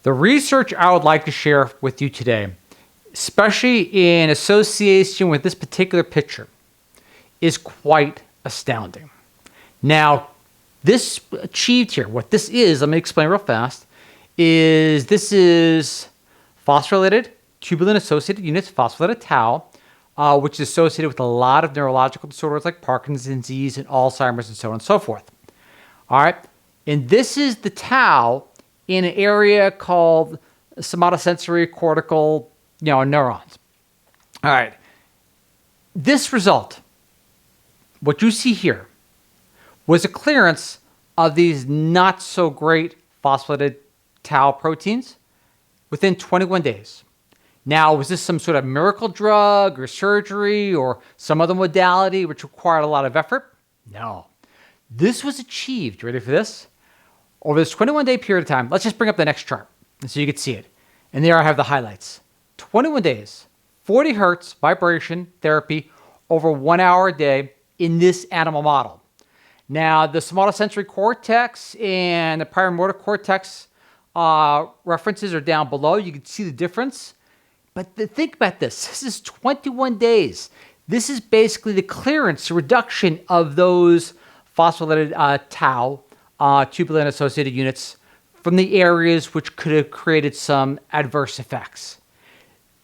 The research I would like to share with you today, especially in association with this particular picture, is quite astounding. Now, this achieved here, what this is, let me explain real fast, is this is phosphorylated tubulin-associated units, phosphorylated tau, which is associated with a lot of neurological disorders like Parkinson's disease and Alzheimer's and so on and so forth. All right, and this is the tau in an area called somatosensory cortical, neurons. All right, this result, what you see here, was a clearance of these not so great phosphorylated tau proteins within 21 days. Now, was this some sort of miracle drug or surgery or some other modality which required a lot of effort? No. This was achieved, ready for this? Over this 21-day period of time, let's just bring up the next chart so you can see it. And there I have the highlights. 21 days, 40 hertz vibration therapy over 1 hour a day in this animal model. Now, the somatosensory cortex and the paramotor cortex references are down below. You can see the difference. But think about this. This is 21 days. This is basically the clearance, the reduction of those phosphorylated tau, tubulin-associated units from the areas which could have created some adverse effects.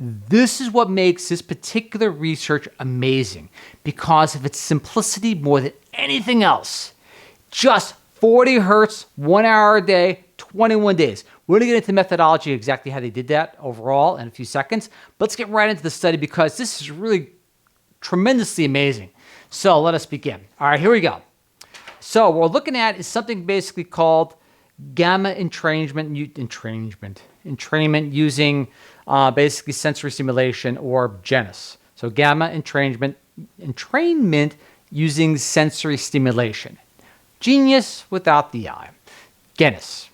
This is what makes this particular research amazing because of its simplicity more than anything else. Just 40 hertz, 1 hour a day, 21 days. We're going to get into methodology, exactly how they did that overall in a few seconds. But let's get right into the study because this is really tremendously amazing. So let us begin. All right, here we go. So what we're looking at is something basically called Gamma Entrainment using basically sensory stimulation, or GENUS. So Gamma Entrainment using sensory stimulation. Genius without the I. GENUS.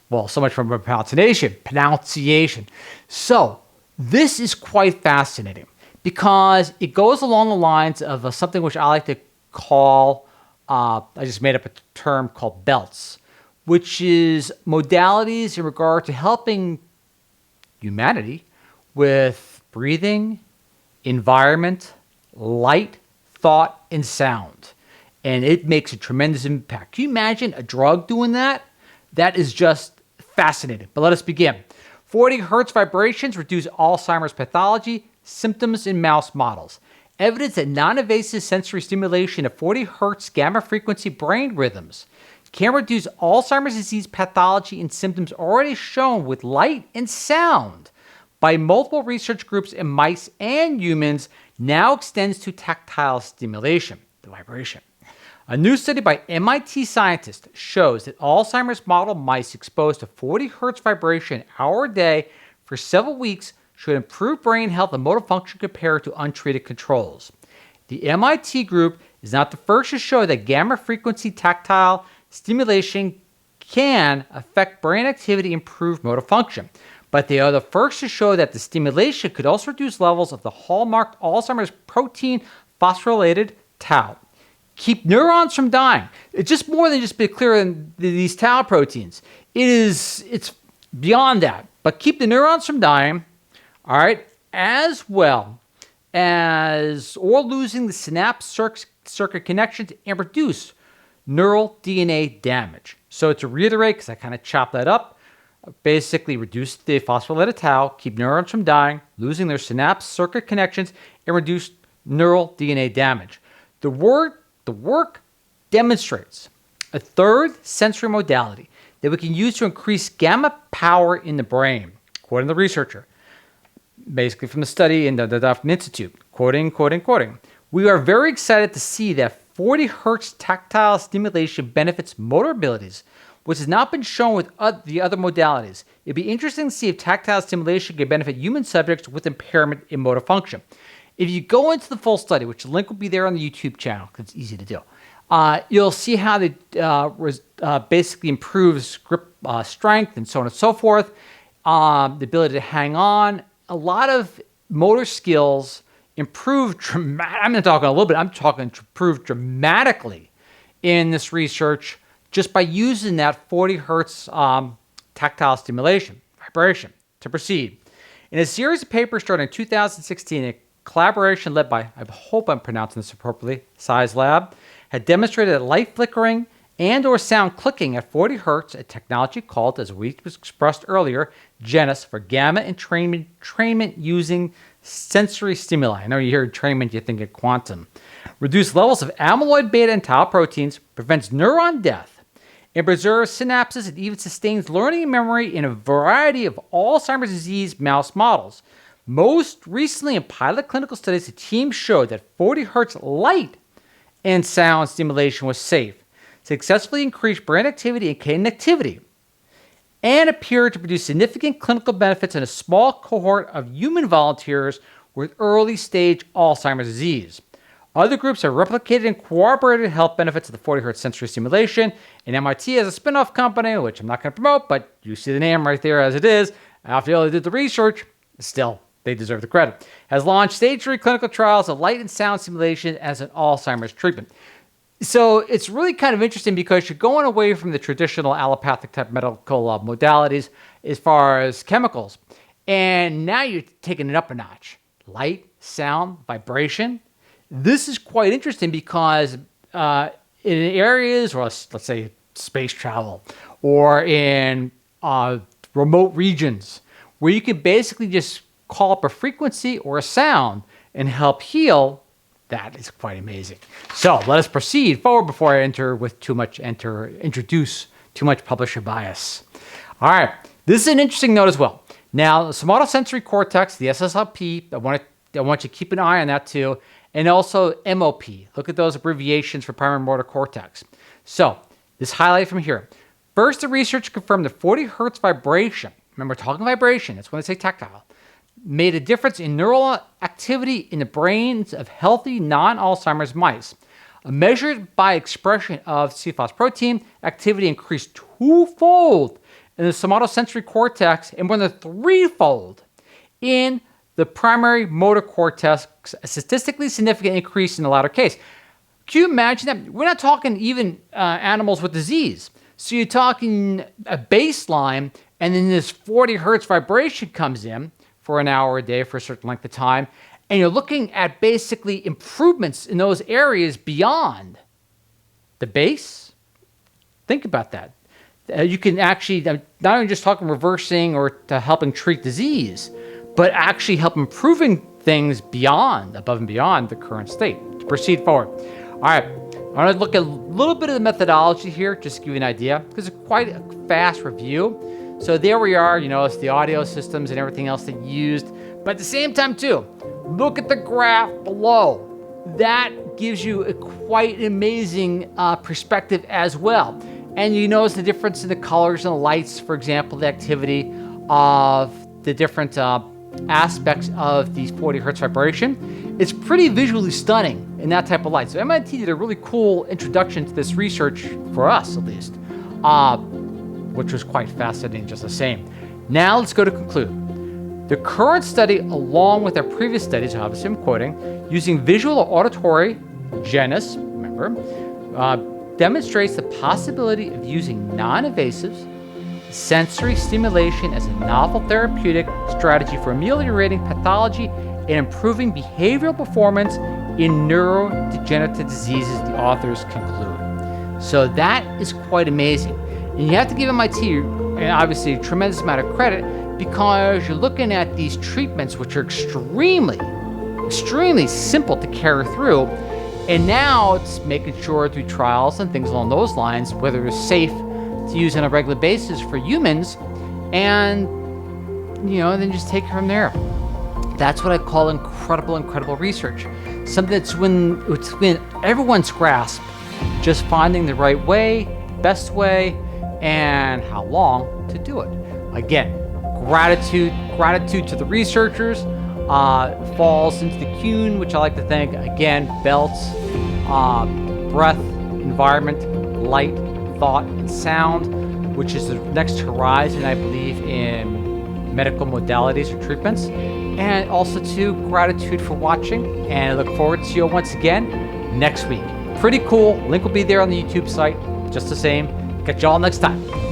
Well, so much for pronunciation. So this is quite fascinating because it goes along the lines of something which I like to call, I just made up a term called BELTS, which is modalities in regard to helping humanity with breathing, environment, light, thought, and sound. And it makes a tremendous impact. Can you imagine a drug doing that? That is just fascinating. But let us begin. 40 hertz vibrations reduce Alzheimer's pathology symptoms in mouse models. Evidence that non-invasive sensory stimulation of 40 hertz gamma frequency brain rhythms can reduce Alzheimer's disease pathology and symptoms already shown with light and sound by multiple research groups in mice and humans now extends to tactile stimulation, the vibration. A new study by MIT scientists shows that Alzheimer's model mice exposed to 40 hertz vibration an hour a day for several weeks should improve brain health and motor function compared to untreated controls. The MIT group is not the first to show that gamma frequency tactile stimulation can affect brain activity and improve motor function, but they are the first to show that the stimulation could also reduce levels of the hallmark Alzheimer's protein phosphorylated tau. Keep neurons from dying. It's just more than just be clear in these tau proteins. It's beyond that. But keep the neurons from dying, all right, as well as or losing the synapse circuit connections and reduce neural DNA damage. So to reiterate, because I kind of chopped that up, basically reduce the phosphorylated tau, keep neurons from dying, losing their synapse circuit connections, and reduce neural DNA damage. The work demonstrates a third sensory modality that we can use to increase gamma power in the brain, according to the researcher, basically from the study in the Duffman Institute, quoting. We are very excited to see that 40 hertz tactile stimulation benefits motor abilities, which has not been shown with the other modalities. It'd be interesting to see if tactile stimulation can benefit human subjects with impairment in motor function. If you go into the full study, which the link will be there on the YouTube channel, because it's easy to do, you'll see how it basically improves grip strength and so on and so forth, the ability to hang on. A lot of motor skills improve I'm not talking a little bit, I'm talking improve dramatically in this research just by using that 40 hertz tau tactile stimulation, vibration, to proceed. In a series of papers started in 2016, a collaboration led by, I hope I'm pronouncing this appropriately, Size Lab, had demonstrated that light flickering and or sound clicking at 40 hertz, a technology called, as we expressed earlier, GENUS, for Gamma Entrainment Using Sensory Stimuli. I know you hear entrainment, you think of quantum. Reduced levels of amyloid beta and tau proteins, prevents neuron death, and preserves synapses, and even sustains learning and memory in a variety of Alzheimer's disease mouse models. Most recently, in pilot clinical studies, the team showed that 40 hertz light and sound stimulation was safe, successfully increased brain activity and connectivity, and appeared to produce significant clinical benefits in a small cohort of human volunteers with early-stage Alzheimer's disease. Other groups have replicated and corroborated health benefits of the 40 hertz sensory stimulation, and MIT has a spin-off company, which I'm not going to promote, but you see the name right there as it is. After they did the research, still, they deserve the credit, has launched stage 3 clinical trials of light and sound stimulation as an Alzheimer's treatment. So it's really kind of interesting because you're going away from the traditional allopathic type medical modalities as far as chemicals. And now you're taking it up a notch. Light, sound, vibration. This is quite interesting because in areas, or let's say space travel, or in remote regions, where you can basically just call up a frequency or a sound and help heal, that is quite amazing. So let us proceed forward before I introduce too much publisher bias. All right, this is an interesting note as well. Now, the somatosensory cortex, the SSLP, I want you to keep an eye on that too, and also MOP. Look at those abbreviations for primary motor cortex. So this highlight from here. First, the research confirmed that 40 hertz vibration, remember, we're talking vibration, that's when they say tactile, made a difference in neural activity in the brains of healthy non-Alzheimer's mice. Measured by expression of CFOS protein, activity increased twofold in the somatosensory cortex and more than threefold in the primary motor cortex, a statistically significant increase in the latter case. Can you imagine that? We're not talking even animals with disease. So you're talking a baseline, and then this 40 hertz vibration comes in for an hour a day for a certain length of time, and you're looking at basically improvements in those areas beyond the base. Think about that. You can actually, not only just talking reversing or to helping treat disease, but actually help improving things beyond, above and beyond the current state. To proceed forward. All right, I'm going to look at a little bit of the methodology here, just to give you an idea, because it's quite a fast review. So there we are, it's the audio systems and everything else that you used. But at the same time too, look at the graph below. That gives you a quite amazing perspective as well. And you notice the difference in the colors and the lights, for example, the activity of the different aspects of the 40 hertz vibration. It's pretty visually stunning in that type of light. So MIT did a really cool introduction to this research, for us at least, which was quite fascinating just the same. Now let's go to conclude. The current study, along with our previous studies, obviously I'm quoting, using visual or auditory, GENUS, remember, demonstrates the possibility of using non-invasive sensory stimulation as a novel therapeutic strategy for ameliorating pathology and improving behavioral performance in neurodegenerative diseases, the authors conclude. So that is quite amazing. And you have to give MIT, and obviously, a tremendous amount of credit, because you're looking at these treatments which are extremely simple to carry through. And now it's making sure through trials and things along those lines, whether it's safe to use on a regular basis for humans, and then just take it from there. That's what I call incredible research. Something that's within everyone's grasp, just finding the right way, best way, and how long to do it. Again, gratitude to the researchers. Falls into the GENUS, which I like to thank. Again, belts, breath, environment, light, thought, and sound, which is the next horizon, I believe, in medical modalities or treatments. And also to gratitude for watching, and I look forward to see you once again next week. Pretty cool. Link will be there on the YouTube site, just the same. Catch y'all next time.